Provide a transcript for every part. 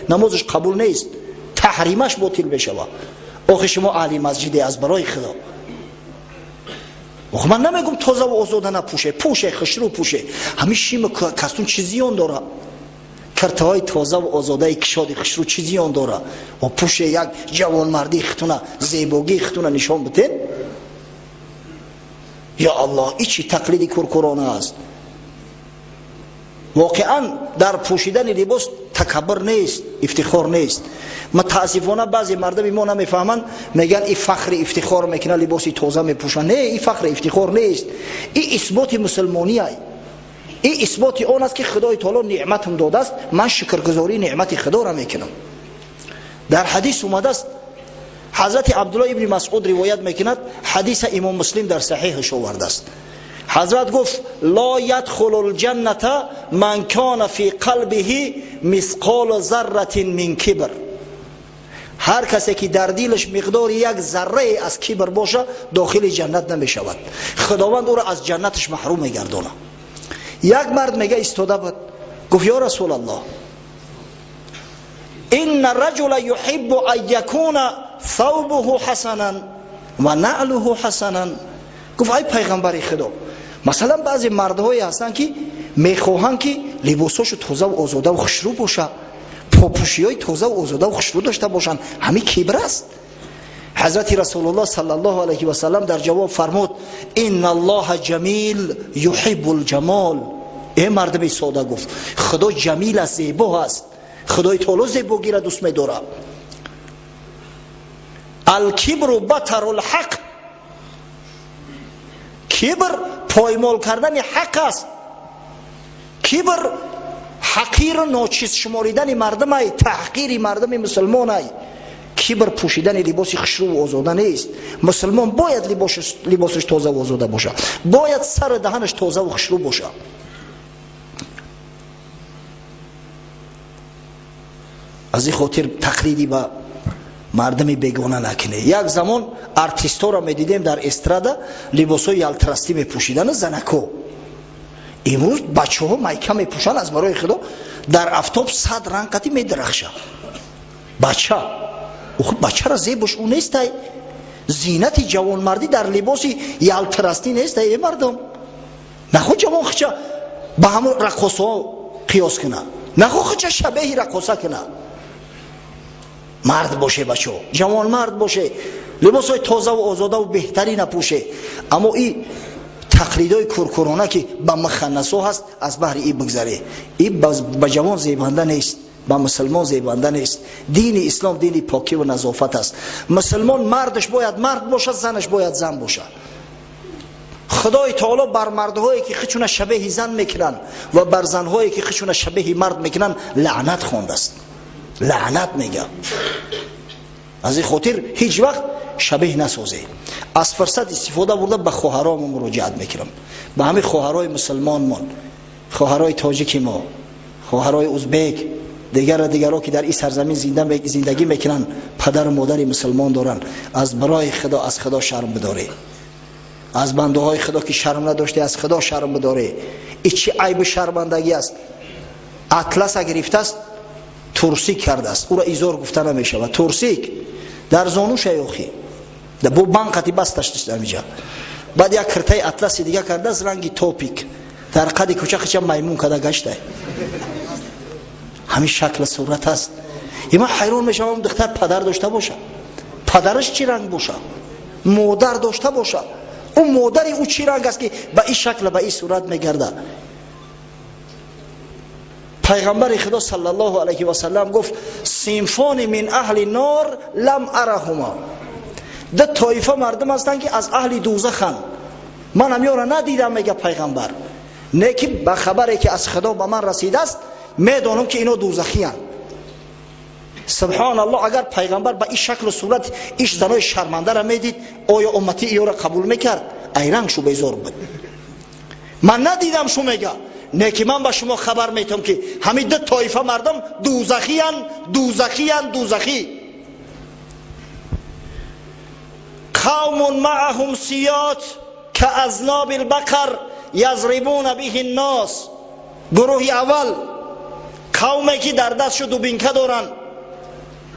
نمازش قبول نیست، تحریمش باطل بشه. آخه شما اهل مسجدی از برای خدا. آخه من نمیگم تازه و آزاده نپوشه، پوشه، خشرو پوشه، همین شیم کستون چیزی اون داره، کرته های تازه و آزاده کشاد خشرو چیزی اون داره و پوشه یک جوان مردی ختونه زیباگی ختونه نشان بتین. یا الله این چی تقلیدی کرکرانه است. واقعا در پوشیدن لباس تکبر نیست، افتخار نیست. متاسفانه بعضی مردم ما نمیفهمن، میگن این فخر افتخار میکنه لباسی تازه میپوشن. نه، این فخر افتخار نیست، این اثبات مسلمانی است. این اثبات آن است که خدای تعالی نعمتم داده است، من شکرگزاری نعمت خدا را میکنم. در حدیث اومده است، حضرت عبدالله ابن مسعود روایت میکند، حدیث امام مسلم در صحیحش آورده است. حضرت گفت لا يدخل الجنة من كان في قلبه مثقال ذره من کبر. هر کسی که در دلش مقدار یک ذره از کبر باشه داخل جنت نمیشود، خداوند او را از جنتش محروم میگردونه. یک مرد میگه ایستاده بود، گفت یا رسول الله ان الرجل يحب ان يكون ثوبه حسنا و نعله حسنا. گفت ای پیغمبر خدا، مثلا بعضی مردهایی هستن که میخواهن که لباساشو تازه و آزاده و خوشرو باشه، پاپوشی های تازه و آزاده و خوشرو داشته باشن، همین کبر است. حضرت رسول الله صلی الله علیه و سلم در جواب فرمود ان الله جمیل یحب الجمال. ای مردم ساده، گفت خدا جمیل است، زیبا است، خدای تعالی زیباگی را دوست می‌داره. الکبر بطر الحق، کبر پایمال کردن حق است. کبر حقیر ناچیز شماریدن مردم ای، تحقیر مردم مسلمان ای. کبر پوشیدن لباس خشرو و آزاده نیست. مسلمان باید لباسش تازه و آزاده باشه، باید سر دهنش تازه و خشرو باشه. از این خاطر تقلیدی با مردم بیگانه نکنه. یک زمان ارتیستا را میدیدیم در استرادا لباسای یلترستی میپوشیدن، زنکو. امروز بچه ها مایکه میپوشن از برای خدا، در افتاب 100 رنگ قطی میدرخشه. بچه را زیبش اون نیست. زینت جوان مردی در لباسی یلترستی نیست. ای مردم، نخود جوان خچه با همون رقاصه ها قیاس کنه، نخود خچه شبیه رقاصه کنه. مرد باشه، بچه جوان مرد باشه، لباس های تازه و آزاده و بهتری نپوشه. اما این تقلیدهای کرکرانه که با مخنث ها هست از بحر این بگذره. این با جوان زیبنده نیست، با مسلمان زیبنده نیست. دین اسلام دین پاکی و نظافت است. مسلمان مردش باید مرد باشه، زنش باید زن باشه. خدای تعالی بر مردهایی که خودشون شبیه زن میکنن و بر زنهایی که خودشون شبیه مرد میکنن لعنت خوانده است، لعنت میگم. از این خاطر هیچ وقت شبیه نسازه. از فرصت استفاده برده به خواهرام مراجعت میکنم، به همه خواهرای مسلمانمان، خواهرای تاجیک ما، خواهرای ازبک، دیگرها که در این سرزمین زندگی میکنن، پدر و مادر مسلمان دارن، از برای خدا از خدا شرم بداره. از بنده های خدا که شرم نداشته از خدا شرم بداره. این چه عیب شرمندگی است. اطلس گرفته است، ترسیک کرده است، او را ایزار گفته نمیشه. و ترسیک در زانو شیوخی در بو بانقتی بستش در میجا. بعد یک کرته اطلس دیگه کرده از رنگی توپیک، در قد کوچه خچه میمون کده گشته. همین شکل صورت است. من حیران میشم اون دختر پدر داشته باشه، پدرش چی رنگ باشه، مادر داشته باشه، اون مادری او چی رنگ است که به این شکل به این صورت میگرده. پیغمبر خدا صلی الله علیه و سلم گفت صنفان من اهل نار لم ارهما. ده طایفه مردم هستند که از اهل دوزخن، من هم یارا ندیدم. میگه پیغمبر نه که به خبری که از خدا به من رسیده است میدانم که اینا دوزخی هستند. سبحان الله، اگر پیغمبر به این شکل و صورت ایش زنای شرمنده را میدید، آیا امتی ایو را قبول میکرد؟ ایرنگ شو بیزار بود. من ندیدم شو میگه نه که من به شما خبر میتم که همین ده طایفه مردم دوزخی هستند، دوزخی هستند، دوزخی. قوم معهم سیات کاذناب البقر یضربون به الناس. گروه اول قومی که در دستشو دوبینکه دارن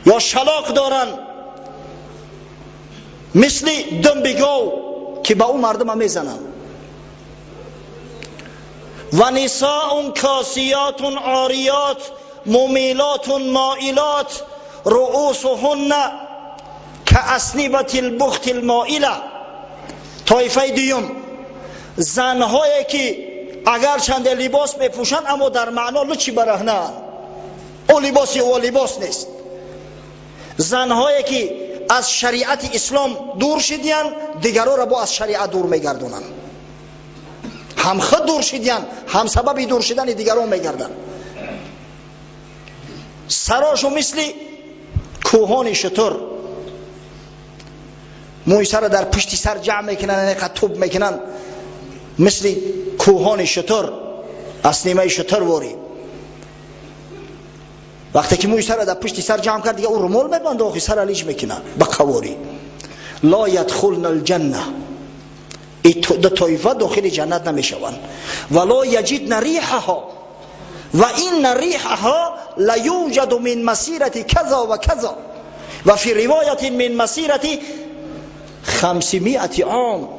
یا شلاق دارن، مثل دنبگاو که با اون مردم هم میزنن. و نساء کاسیات عاریات ممیلات مائلات رؤوسهن کاسنبة البخت المائله. طایفه دیوم، زنهایی که اگر چند لباس بپوشن اما در معنا لچی برهنه، او لباسی و لباس نیست. زنهایی که از شریعت اسلام دور شدین، دیگران را با از شریعت دور میگردونن. هم خود دور شدین، هم سبب دور شدن دیگران میگردن. سراشو مثل کوهان شتر، موی سر در پشت سر جمع میکنن، اینقدر توب میکنن مثل کوهان شتر، اسنیمه شتر واری. وقتی که موی سر در پشت سر جمع کرد دیگه اون رمال میبند آخی سر علیش میکنن با قواری. لا یدخلن الجنه، دو طایفه داخل جنت نمیشوند. ولا یجدن ریحها و این ریحها لیوجد من مسیرت کذا و کذا و فی روایت من مسیرت 500 عام.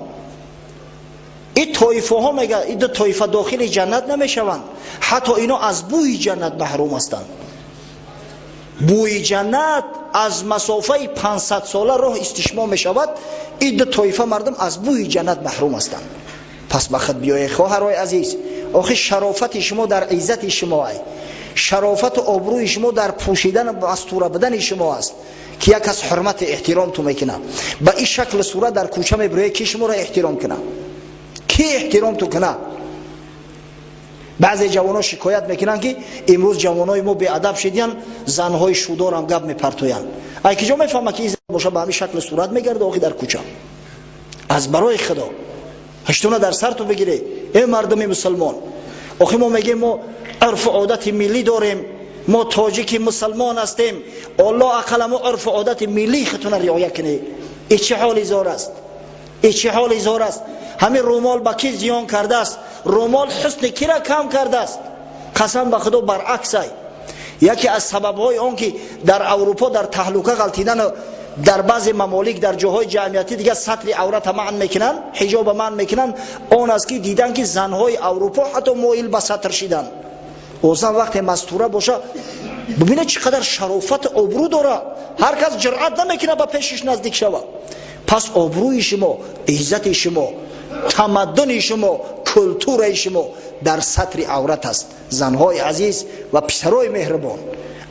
این طایفه ها میگه این دو طایفه داخل جنت نمیشوند، حتی اینا از بوی جنت محروم هستند. بوی جنت از مسافه 500 ساله راه استشمام میشود، این دو طایفه مردم از بوی جنت محروم هستند. پس بخد بیای خواهرای عزیز، آخه شرافت شما در عزت شما است، شرافت و آبروی شما در پوشیدن و استوره بدن شما است که یک از حرمت احترام تو میکنه. با این شکل صورت در کوچه میبره که شما را احترام کنه، کی احترام تو کنه؟ بعضی جوانان شکایت میکنن که امروز جوانای ما بی ادب شدین، زنهای شودار هم گپ میپرتوین. ای کجا میفهمه که این زن باشه به همین شکل صورت میگرده آخی در کوچه؟ از برای خدا هشتونه در سر تو بگیره ای مردم مسلمان. آخی ما میگیم ما عرف و عادت ملی داریم، ما تاجیک مسلمان هستیم، الله اقل ما عرف و عادت ملی خودتون رعایت کنه. این چه حال زار است؟ این چه حال زار است؟ همین رومال با کی زیان کرده است؟ رومال حسن کی را کم کرده است؟ قسم به خدا برعکس است. یکی از سبب‌های آن که در اروپا در تهلکه غلطیدن در بعضی ممالک در جاهای جمعیتی دیگه سطر عورت منع میکنن، حجاب منع میکنن، اون است که دیدن که زنهای اروپا حتی مایل به سطر شدن. اوزن وقت مستوره باشه ببینه چقدر شرافت آبرو داره، هر کس جرأت نمیکنه به پیشش نزدیک شود. پس آبروی شما، عزت شما، تمدن شما، کلتور شما در سطر عورت است. زنهای عزیز و پسرای مهربان،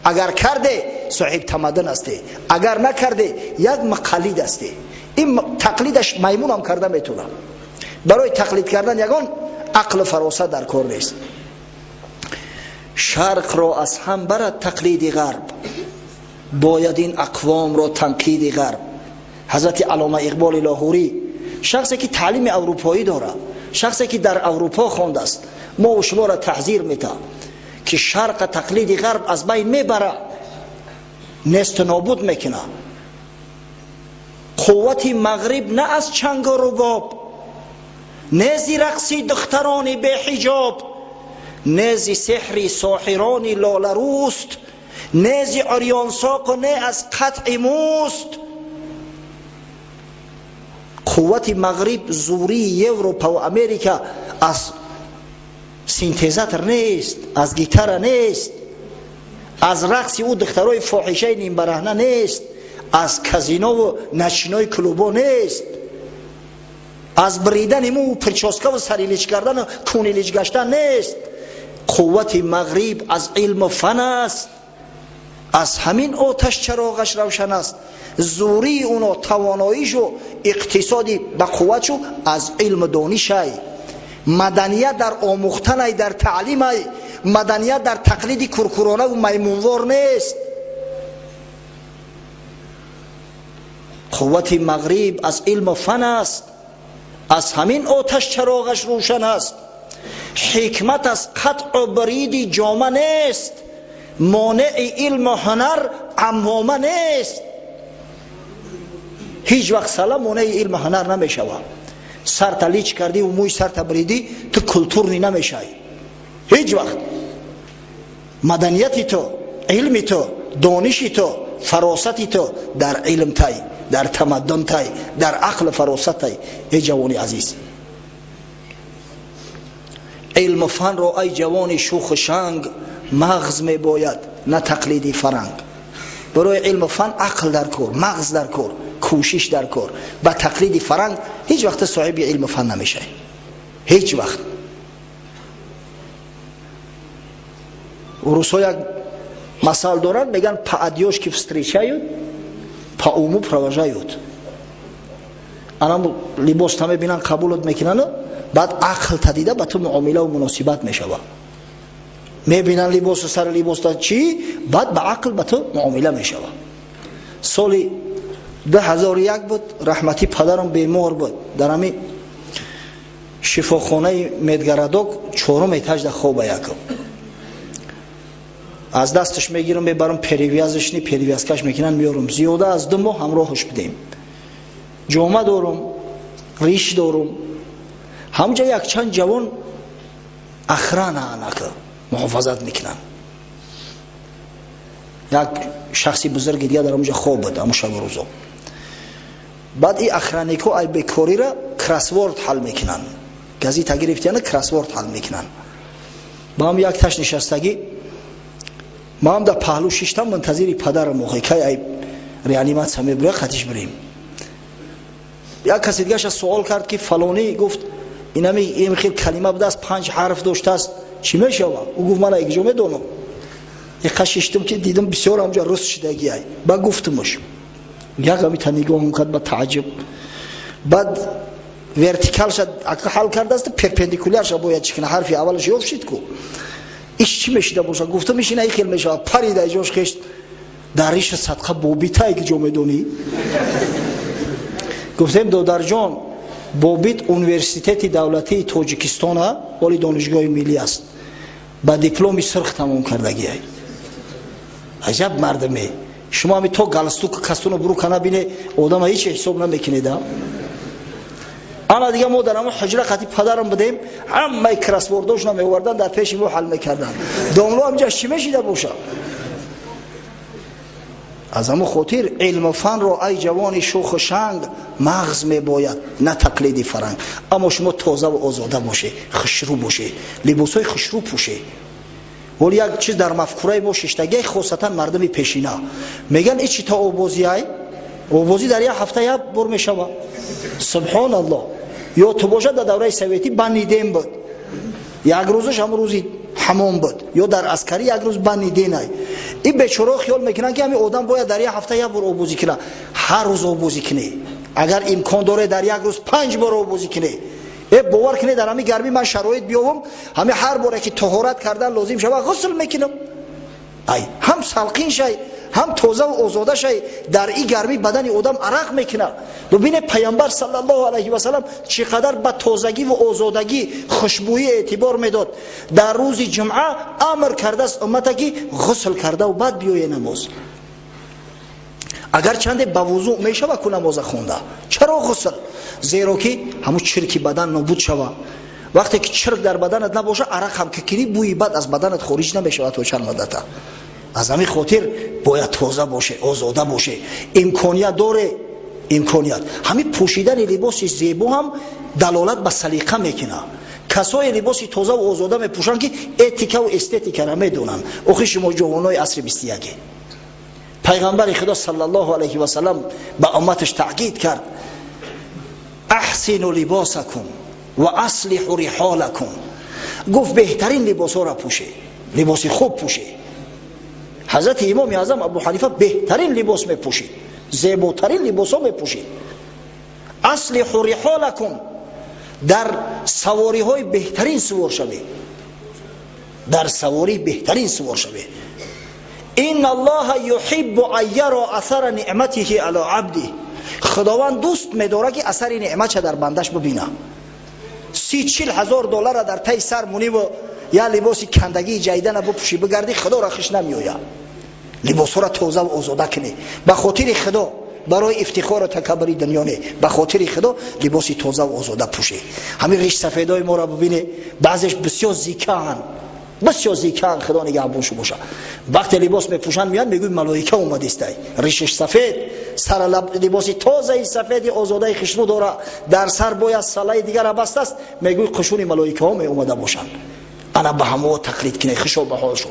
اگر کرده صاحب تمدن است، اگر نکرده یک مقلد است. این تقلیدش میمون هم کرده میتونه. برای تقلید کردن یگان عقل فراست در کار نیست. شرق را از هم برد تقلید غرب، باید این اقوام را تنقید غرب. حضرت علامه اقبال لاهوری شخصی که تعلیم اروپایی داره، شخصی که در اروپا خوانده است، ما و شما را تحذیر میده که شرق تقلید غرب از بین میبره، نست نابود میکنه. قوت مغرب نه از چنگ و رباب، نه زی رقصی دختران به حجاب، نه زی سحری ساحران لالروست، نه زی عریان ساق و نه از قطع موست. قوت مغرب زوری اروپا و امریکا از سینتزاتر نیست، از گیتار نیست، از رقص او دخترای فاحشه نیم برهنه نیست، از کازینو و نشینای کلوبا نیست، از بریدن مو پرچاسکا و سریلیچ کردن و کونیلیچ گشتن نیست. قوت مغرب از علم و فن است، از همین آتش چراغش روشن است. زوری اونو تواناییش و اقتصادی به قوتشو از علم و دانش ای. مدنیت در آموختن ای، در تعلیم ای. مدنیت در تقلید کرکرانه و میمونوار نیست. قوت مغرب از علم و فن است، از همین آتش چراغش روشن است. حکمت از قطع و برید جامه نیست، مانع علم و هنر عمامه نیست. هیچ وقت سلام مانع علم و هنر نمیشوه. سر تلیچ کردی و موی سر تبریدی تو کلتور نی نمیشای هیچ وقت. مدنیتی تو، علمی تو، دانشی تو، فراستی تو در علم تای، در تمدن تای، در عقل فراست تای. ای جوانی عزیز، علم و فن رو ای جوان شوخ شنگ مغز می باید نه تقلیدی فرنگ. برای علم و فن عقل در کار، مغز در کار، کوشش در کار. با تقلیدی فرنگ هیچ وقت صاحب علم و فن نمیشه، هیچ وقت. روسا یک مثال دارن، میگن по одежке встречают, по уму провожают. آنها لباس تا میبینن قبولت میکنن، بعد عقل تدیده با تو معامله و مناسبت میشود. میبینن لباس و سر لباس تا چی، بعد با عقل با تو معامله میشود. سال 2001 بود، رحمتی پدرم بیمار بود، در همین شفاخانه مدگرداک 4م ایتاژ در خواب یکم. از دستش میگیرم میبرم پریویازش نی، پریویازکش میکنن میارم. زیاده از 2 ماه همراهش بدیم. جامعه دارم، ریش دارم. همجا یک چند جوان اخران آنکه محافظت میکنن. یک شخصی بزرگ دیگه در همجا خواب بود، اما شب روزا. بعد این اخرانی که ای بیکاری را کراسورد حل میکنن. گزیته گرفتیانه کراسورد حل میکنن. با هم یک تاش نشستگی، ما هم در پهلو ششتم منتظری پدرم موقعی که ای ریانیمات همی بره خطیش بریم. یک کسی دیگه سوال کرد که فلانی گفت این خیلی کلمه بوده است، 5 حرف داشته است، چی میشه؟ او گفت من یک جمله دونم. یک خشیشتم که دیدم بسیار همجا رست شدگی ای. با گفتمش یک همی تا نگاه کرد با تعجب. بعد ورتیکال شد حل کرده است، پرپندیکولار شد باید چکنه حرفی اولش یوف شد کو ایش چی میشه باشه. گفتم میشه نه خیلی میشه پرید جوش خشت دریش صدقه بوبیت ای که جمعه دونی. گفتم دودر جان بوبیت اونیورسیتت دولتی تاجیکستان ولی دانشگاه ملی است، با دیپلم سرخ تمام کردگی ای. عجب مردمه. شما می تو گالستوک کسونو برو کنه بینه آدم هیچ حساب نمیکنید. آن دیگه ما در همون حجره خطی پدرم بدیم، همه کراسورداش نمیوردن در پیش ما حل میکردن. داملو همجا چی میشیده باشه؟ از همون خاطر علم و فن رو ای جوان شوخ و شنگ مغز میباید نه تقلیدی فرنگ. اما شما تازه و آزاده باشه، خشرو باشه، لباسای خشرو پوشه. ولی یک چیز در مفکوره ما ششتگی خاصتا مردم پیشینه میگن ایچی تا آبازی ای آبازی در یک هفته یک بر میشوه. سبحان الله. یا تو باشد در دوره سویتی بندیدیم بود، یک روزش هم روزی حمام بود، یا در عسکری یک روز بندیدین ای. این بیچاره خیال میکنن که همین آدم باید در یک هفته یک بار آبازی کنه. هر روز آبازی کنه، اگر امکان داره در یک روز 5 بار آبازی کنه. باور کنه در همین گرمی من شرایط بیاوم، همین هر باره که طهارت کردن لازم شود غسل میکنم. ای هم سلقین شای، هم تازه و آزاده شای. در این گرمی بدن آدم عرق میکنه. ببینه پیامبر صلی الله علیه و سلم چقدر به تازگی و آزادگی خوشبویی اعتبار میداد. در روز جمعه امر کرده است امت که غسل کرده و بعد بیایه نماز. اگر چند با وضو میشه و نماز خونده. چرا غسل؟ زیرا که همون چرک بدن نابود شوه. وقتی که چرک در بدنت نباشه عرق هم که کنی بوی بد از بدنت خارج نمیشه تو چند مدت. از همین خاطر باید تازه باشه، آزاده باشه. امکانیت داره، امکانیت. همین پوشیدن لباس زیبا هم دلالت به سلیقه میکنه. کسای لباس تازه و آزاده میپوشن که اتیکه و استتیکه را میدونن. آخه شما جوانای عصر 21 پیغمبر خدا صلی الله علیه و سلم به امتش تاکید کرد احسنوا لباسکم و اصلحوا رحالکم. گفت بهترین لباس ها را پوشه، لباس خوب پوشه. حضرت امام اعظم ابو حنیفه بهترین لباس میپوشید، زیباترین لباس ها میپوشید. اصلحوا رحالکم، در سواری های بهترین سوار شوید، در سواری بهترین سوار شوید. این الله یحب ان یرى اثر نعمته علی عبده. خداوند دوست می‌داره که اثر نعمتش در بندش ببینه. 30-40 هزار دلار در تای سر مونی و یا لباس کندگی جیدن بپوشی بگردی، خدا را خوش نمیآید. لباس را تازه و آزاده کنی به خاطر خدا، برای افتخار و تکبر دنیا نه، به خاطر خدا لباس تازه و آزاده پوشی. همین ریش سفیدای ما را ببینه، بعضیش بسیار زیکان، بسیار زیکان خدا نگهبانش باشه. وقتی لباس میپوشن میان میگوی ملائکه اومده است، ریشش سفید، سر لباس تازه سفید آزاده خشنو داره، در سر بوی از ساله دیگر بسته است، میگوی قشون ملائکه ها می اومده باشند. انا به همه تقلید کنه خشو به حالشو.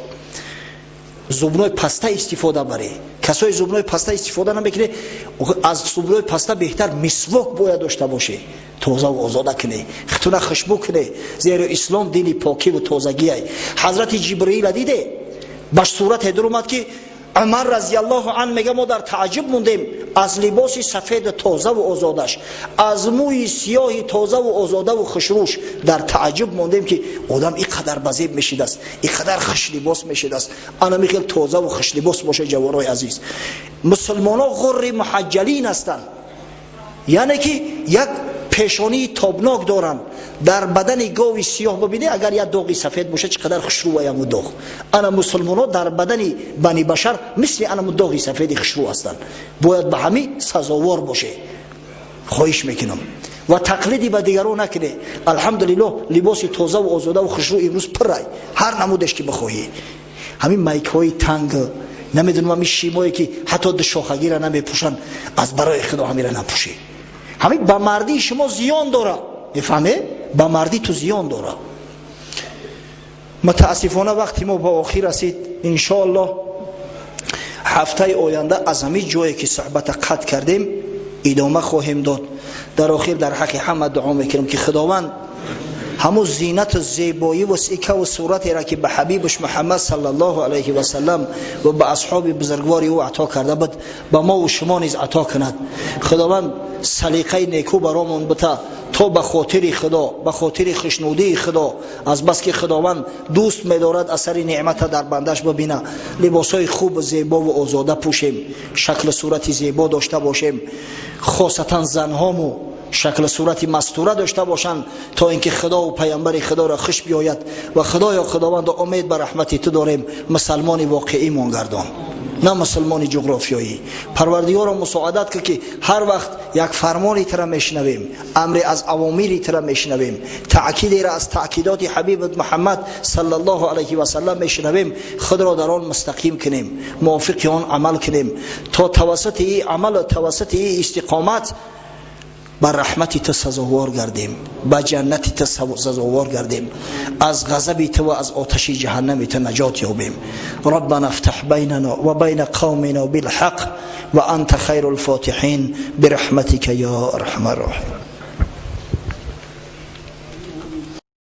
زبونای پسته استفاده بره. کسای زبونای پسته استفاده نمیکنه، از زبونای پسته بهتر مسواک باید داشته باشه، تازه و آزاده کنه، خطونه خوشبو کنه، زیرا اسلام دین پاکی و تازگی است. حضرت جبرئیل دیده باش صورت در اومد که عمر رضی الله عنه میگه ما در تعجب موندیم از لباس سفید تازه و آزادش، از موی سیاه تازه و آزاده و خوشروش در تعجب موندیم که آدم اینقدر بزیب میشید است، اینقدر خوش لباس میشید است. انا میگم تازه و خوش لباس باشه. جوانای عزیز، مسلمانان غر محجلین هستند، یعنی که یک پیشانی تابناک دارن. در بدن گاوی سیاه ببینی اگر یک داغی سفید باشه چقدر خوشرو و یک داغ. انا مسلمانان در بدن بنی بشر مثل انا داغی سفید خوشرو هستند، باید به همین سزاوار باشه. خواهش میکنم و تقلیدی به دیگران نکنه. الحمدلله لباس تازه و آزاده و خوشرو امروز پرای هر نمودش که بخواهی. همین مایک‌های تنگ، نمیدونم همین شیمایی که حتی د شاخگی را نمیپوشن، از برای خدا همین را نپوشی. همین با مردی شما زیان داره، میفهمه؟ با مردی تو زیان داره. متاسفانه وقتی ما با آخر رسید، ان شاء الله هفته آینده از همین جایی که صحبت قطع کردیم ادامه خواهیم داد. در آخر در حق همه دعا میکنم که خداوند همون زینت و زیبایی و سیکه و صورتی را که به حبیبش محمد صلی الله علیه و سلم و به اصحاب بزرگواری او عطا کرده بود به ما و شما نیز عطا کند. خداوند سلیقه نیکو برامون بده تا به خاطر خدا، به خاطر خوشنودی خدا، از بس که خداوند دوست می‌دارد اثر نعمت در بندش ببینه، لباسای خوب و زیبا و آزاده پوشیم، شکل صورتی زیبا داشته باشیم، خاصتا زنهامو شکل صورتی مستوره داشته باشند تا اینکه خدا و پیامبر خدا را خوش بیاید. و خدایا خداوند امید به رحمت تو داریم، مسلمان واقعی مون گردان، نه مسلمان جغرافیایی. پروردگار را مساعدت که هر وقت یک فرمانی تر میشنویم، امر از اوامری تر میشنویم، تاکیدی را از تاکیدات حبیب محمد صلی الله علیه و سلم میشنویم، خود را در آن مستقیم کنیم، موافق آن عمل کنیم تا توسط این عمل و توسط این استقامت بر رحمتی تو سزاوار گردیم، به جنتی تو سزاوار گردیم، از غضب تو و از آتش جهنم تو نجات یابیم. ربنا افتح بیننا و بین قومنا بالحق و انت خیر الفاتحین برحمتك یا ارحم الراحمین.